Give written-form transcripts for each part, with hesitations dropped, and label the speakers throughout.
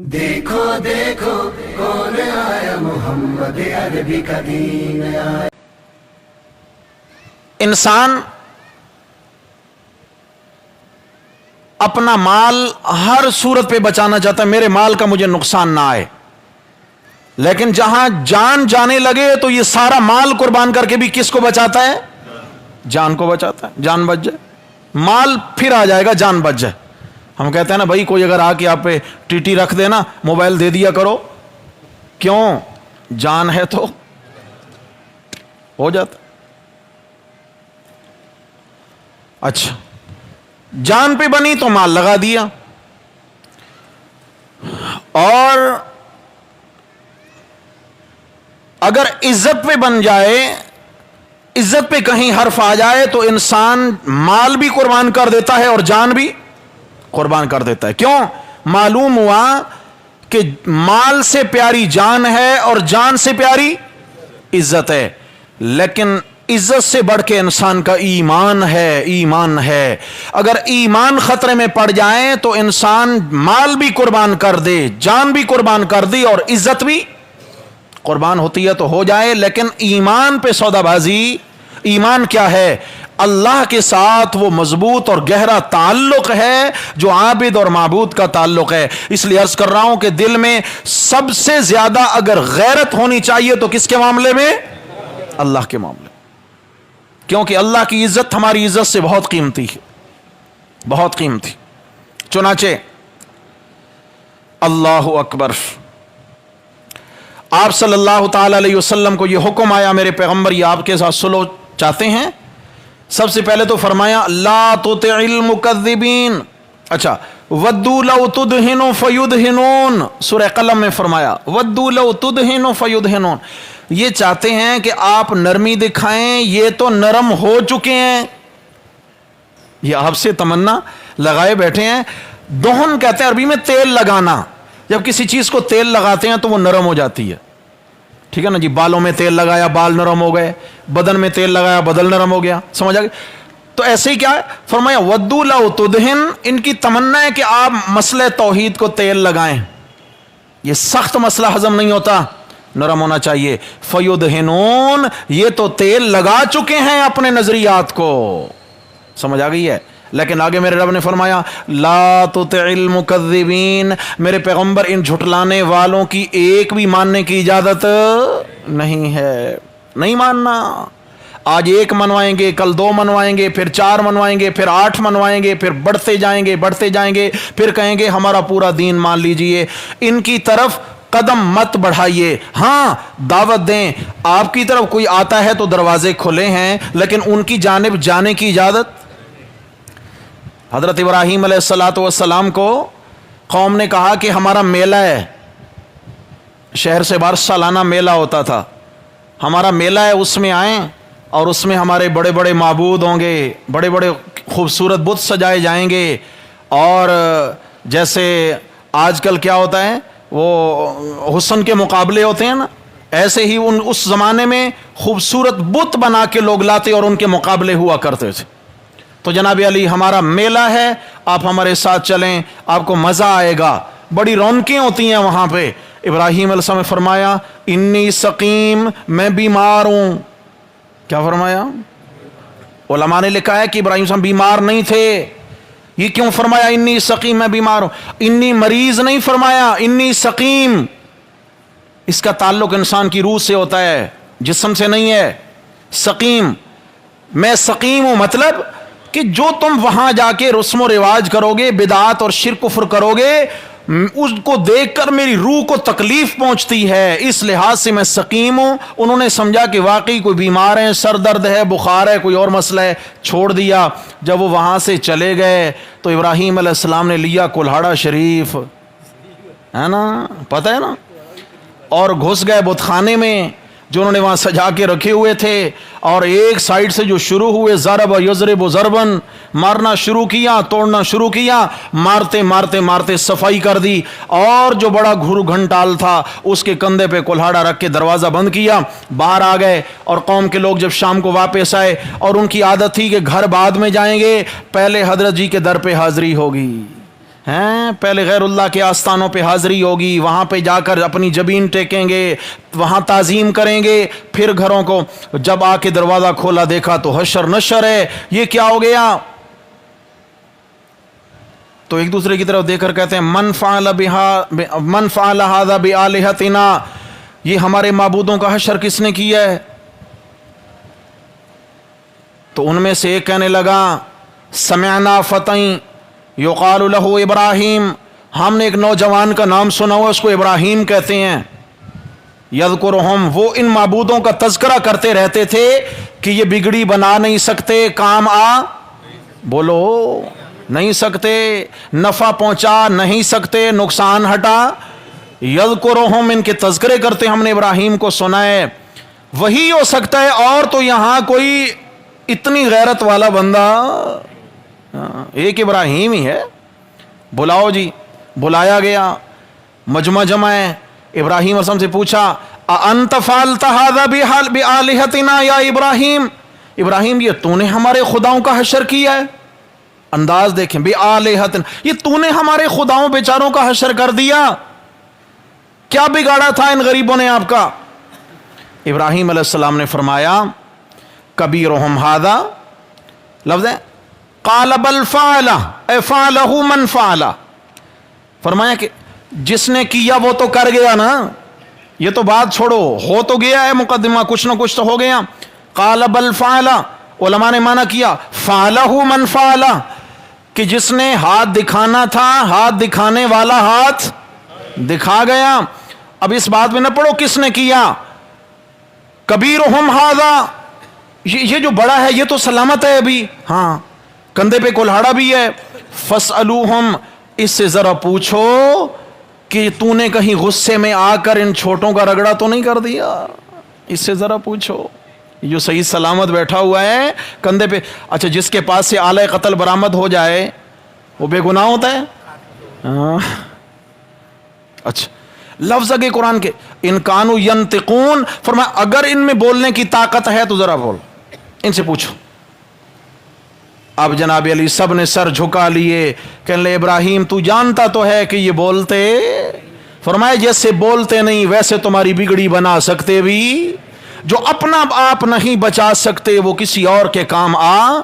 Speaker 1: دیکھو دیکھو کون آیا، محمد عربی کا دین آیا۔
Speaker 2: انسان اپنا مال ہر صورت پہ بچانا چاہتا ہے، میرے مال کا مجھے نقصان نہ آئے، لیکن جہاں جان جانے لگے تو یہ سارا مال قربان کر کے بھی کس کو بچاتا ہے؟ جان کو بچاتا ہے۔ جان بچ جائے، مال پھر آ جائے گا، جان بچ جائے۔ ہم کہتے ہیں نا بھائی کوئی اگر آ کے آپ پہ ٹی ٹی رکھ دینا، موبائل دے دیا کرو، کیوں؟ جان ہے تو ہو جاتا۔ اچھا، جان پہ بنی تو مال لگا دیا، اور اگر عزت پہ بن جائے، عزت پہ کہیں حرف آ جائے تو انسان مال بھی قربان کر دیتا ہے اور جان بھی قربان کر دیتا ہے۔ کیوں؟ معلوم ہوا کہ مال سے پیاری جان ہے اور جان سے پیاری عزت ہے، لیکن عزت سے بڑھ کے انسان کا ایمان ہے۔ ایمان ہے، اگر ایمان خطرے میں پڑ جائے تو انسان مال بھی قربان کر دے، جان بھی قربان کر دی اور عزت بھی قربان ہوتی ہے تو ہو جائے، لیکن ایمان پہ سودا بازی۔ ایمان کیا ہے؟ اللہ کے ساتھ وہ مضبوط اور گہرا تعلق ہے جو عابد اور معبود کا تعلق ہے۔ اس لیے عرض کر رہا ہوں کہ دل میں سب سے زیادہ اگر غیرت ہونی چاہیے تو کس کے معاملے میں؟ اللہ کے معاملے، کیونکہ اللہ کی عزت ہماری عزت سے بہت قیمتی ہے، بہت قیمتی۔ چنانچہ اللہ اکبر، آپ صلی اللہ تعالی علیہ وسلم کو یہ حکم آیا، میرے پیغمبر یہ آپ کے ساتھ صلح چاہتے ہیں، سب سے پہلے تو فرمایا لا تطع المکذبین۔ اچھا، ودوا لو تدہن فیدہنون، سورہ قلم میں فرمایا ودوا لو تدہن فیدہنون، یہ چاہتے ہیں کہ آپ نرمی دکھائیں، یہ تو نرم ہو چکے ہیں، یہ آپ سے تمنا لگائے بیٹھے ہیں۔ دہن کہتے ہیں عربی میں تیل لگانا، جب کسی چیز کو تیل لگاتے ہیں تو وہ نرم ہو جاتی ہے، ٹھیک ہے نا جی؟ بالوں میں تیل لگایا، بال نرم ہو گئے، بدن میں تیل لگایا، بدن نرم ہو گیا، سمجھ آ گئی؟ تو ایسے ہی کیا ہے؟ فرمایا ودوا لو تدہن، ان کی تمنا ہے کہ آپ مسئلہ توحید کو تیل لگائیں، یہ سخت مسئلہ ہضم نہیں ہوتا، نرم ہونا چاہیے۔ فیدہنون، یہ تو تیل لگا چکے ہیں اپنے نظریات کو، سمجھ آ گئی ہے؟ لیکن آگے میرے رب نے فرمایا لا تطع المکذبین، میرے پیغمبر ان جھٹلانے والوں کی ایک بھی ماننے کی اجازت نہیں ہے، نہیں ماننا۔ آج ایک منوائیں گے، کل دو منوائیں گے، پھر 4 منوائیں گے، پھر 8 منوائیں گے، پھر بڑھتے جائیں گے، بڑھتے جائیں گے، پھر کہیں گے ہمارا پورا دین مان لیجئے۔ ان کی طرف قدم مت بڑھائیے، ہاں دعوت دیں، آپ کی طرف کوئی آتا ہے تو دروازے کھلے ہیں، لیکن ان کی جانب جانے کی اجازت۔ حضرت ابراہیم علیہ السلام کو قوم نے کہا کہ ہمارا میلہ ہے، شہر سے باہر سالانہ میلہ ہوتا تھا، ہمارا میلہ ہے، اس میں آئیں اور اس میں ہمارے بڑے بڑے معبود ہوں گے، بڑے بڑے خوبصورت بت سجائے جائیں گے، اور جیسے آج کل کیا ہوتا ہے وہ حسن کے مقابلے ہوتے ہیں نا، ایسے ہی اس زمانے میں خوبصورت بت بنا کے لوگ لاتے اور ان کے مقابلے ہوا کرتے تھے۔ تو جناب علی ہمارا میلہ ہے، آپ ہمارے ساتھ چلیں، آپ کو مزہ آئے گا، بڑی رونقیں ہوتی ہیں وہاں پہ۔ ابراہیم علیہ السلام نے فرمایا انی سقیم، میں بیمار ہوں۔ کیا فرمایا؟ علماء نے لکھا ہے کہ ابراہیم صاحب بیمار نہیں تھے۔ یہ کیوں فرمایا انی سقیم، میں بیمار ہوں؟ انی مریض نہیں فرمایا، انی سقیم۔ اس کا تعلق انسان کی روح سے ہوتا ہے، جسم سے نہیں ہے۔ سقیم، میں سقیم ہوں، مطلب کہ جو تم وہاں جا کے رسم و رواج کرو گے، بدعات اور شرک کفر کرو گے، اس کو دیکھ کر میری روح کو تکلیف پہنچتی ہے، اس لحاظ سے میں سقیم ہوں۔ انہوں نے سمجھا کہ واقعی کوئی بیمار ہے، سر درد ہے، بخار ہے، کوئی اور مسئلہ ہے، چھوڑ دیا۔ جب وہ وہاں سے چلے گئے تو ابراہیم علیہ السلام نے لیا کلہاڑا شریف، ہے نا، پتہ ہے نا، اور گھس گئے بت خانے میں جو انہوں نے وہاں سجا کے رکھے ہوئے تھے، اور ایک سائیڈ سے جو شروع ہوئے ضرب یضرب ضربن، مارنا شروع کیا، توڑنا شروع کیا، مارتے مارتے مارتے صفائی کر دی، اور جو بڑا گھر گھنٹال تھا اس کے کندھے پہ کلہاڑا رکھ کے دروازہ بند کیا، باہر آ گئے۔ اور قوم کے لوگ جب شام کو واپس آئے، اور ان کی عادت تھی کہ گھر بعد میں جائیں گے، پہلے حضرت جی کے در پہ حاضری ہوگی، ہیں، پہلے غیر اللہ کے آستانوں پہ حاضری ہوگی، وہاں پہ جا کر اپنی جبین ٹیکیں گے، وہاں تعظیم کریں گے، پھر گھروں کو جب آ کے دروازہ کھولا دیکھا تو حشر نشر ہے، یہ کیا ہو گیا؟ تو ایک دوسرے کی طرف دیکھ کر کہتے ہیں من فعل ھذا بآلہتنا، یہ ہمارے معبودوں کا حشر کس نے کیا ہے؟ تو ان میں سے ایک کہنے لگا سمعنا فتى یقال لہ ابراہیم، ہم نے ایک نوجوان کا نام سنا ہوا، اس کو ابراہیم کہتے ہیں، یذکرہم، وہ ان معبودوں کا تذکرہ کرتے رہتے تھے کہ یہ بگڑی بنا نہیں سکتے، کام آ بولو نہیں سکتے، نفع پہنچا نہیں سکتے، نقصان ہٹا، یذکرہم، ان کے تذکرے کرتے ہم نے ابراہیم کو سنا ہے۔ وہی ہو سکتا ہے، اور تو یہاں کوئی اتنی غیرت والا بندہ ایک ابراہیم ہی ہے۔ بلاؤ جی، بلایا گیا، مجمع جمع ہے، ابراہیم اسلام سے پوچھا اَأَنْتَ فَعَلْتَ هَذَا بِآلِهَتِنَا یا ابراہیم، ابراہیم یہ تو نے ہمارے خداؤں کا حشر کیا ہے؟ انداز دیکھیں، بِآلِهَتِنَا، یہ تو نے ہمارے خداؤں بیچاروں کا حشر کر دیا، کیا بگاڑا تھا ان غریبوں نے آپ کا؟ ابراہیم علیہ السلام نے فرمایا کبیرہم ھذا، لفظ ہے قال بل فعلہ اے فعلہ من فعلہ، فرمایا کہ جس نے کیا وہ تو کر گیا نا، یہ تو بات چھوڑو، ہو تو گیا ہے مقدمہ، کچھ نہ کچھ تو ہو گیا۔ قال بل فعلہ، علماء نے معنی کیا فعلہ من فعلہ، کہ جس نے ہاتھ دکھانا تھا، ہاتھ دکھانے والا ہاتھ دکھا گیا۔ اب اس بات میں نہ پڑھو کس نے کیا، کبیرہم ھذا، یہ جو بڑا ہے یہ تو سلامت ہے ابھی، ہاں کندھے پہ کلہاڑا بھی ہے، فاسألوہم، اس سے ذرا پوچھو کہ تو نے کہیں غصے میں آ کر ان چھوٹوں کا رگڑا تو نہیں کر دیا، اس سے ذرا پوچھو، جو صحیح سلامت بیٹھا ہوا ہے کندھے پہ۔ اچھا جس کے پاس سے آلہ قتل برآمد ہو جائے وہ بے گناہ ہوتا ہے؟ ہاں اچھا، لفظ کے قرآن کے ان کانوا ینطقون، فرمایا اگر ان میں بولنے کی طاقت ہے تو ذرا بول، ان سے پوچھو۔ اب جناب علی سب نے سر جھکا لیے، کہنے لے ابراہیم تو جانتا تو ہے کہ یہ بولتے، فرمایا جیسے بولتے نہیں ویسے تمہاری بگڑی بنا سکتے بھی، جو اپنا آپ نہیں بچا سکتے وہ کسی اور کے کام آ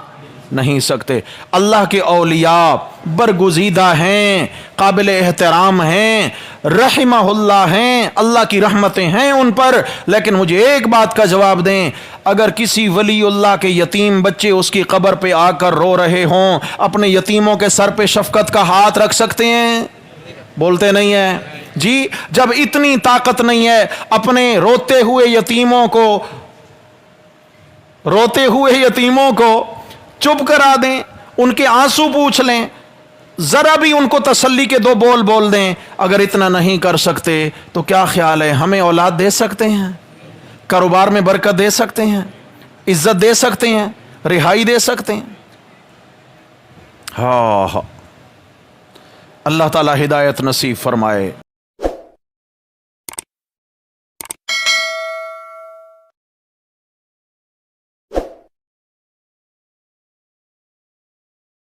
Speaker 2: نہیں سکتے۔ اللہ کے اولیاء برگزیدہ ہیں، قابل احترام ہیں، رحمہ اللہ ہیں، اللہ کی رحمتیں ہیں ان پر، لیکن مجھے ایک بات کا جواب دیں، اگر کسی ولی اللہ کے یتیم بچے اس کی قبر پہ آ کر رو رہے ہوں، اپنے یتیموں کے سر پہ شفقت کا ہاتھ رکھ سکتے ہیں؟ بولتے نہیں ہیں جی، جب اتنی طاقت نہیں ہے اپنے روتے ہوئے یتیموں کو چپ کرا دیں، ان کے آنسو پوچھ لیں، ذرا بھی ان کو تسلی کے دو بول دیں، اگر اتنا نہیں کر سکتے تو کیا خیال ہے ہمیں اولاد دے سکتے ہیں، کاروبار میں برکت دے سکتے ہیں، عزت دے سکتے ہیں، رہائی دے سکتے ہیں؟ ہاں اللہ تعالی ہدایت نصیب فرمائے۔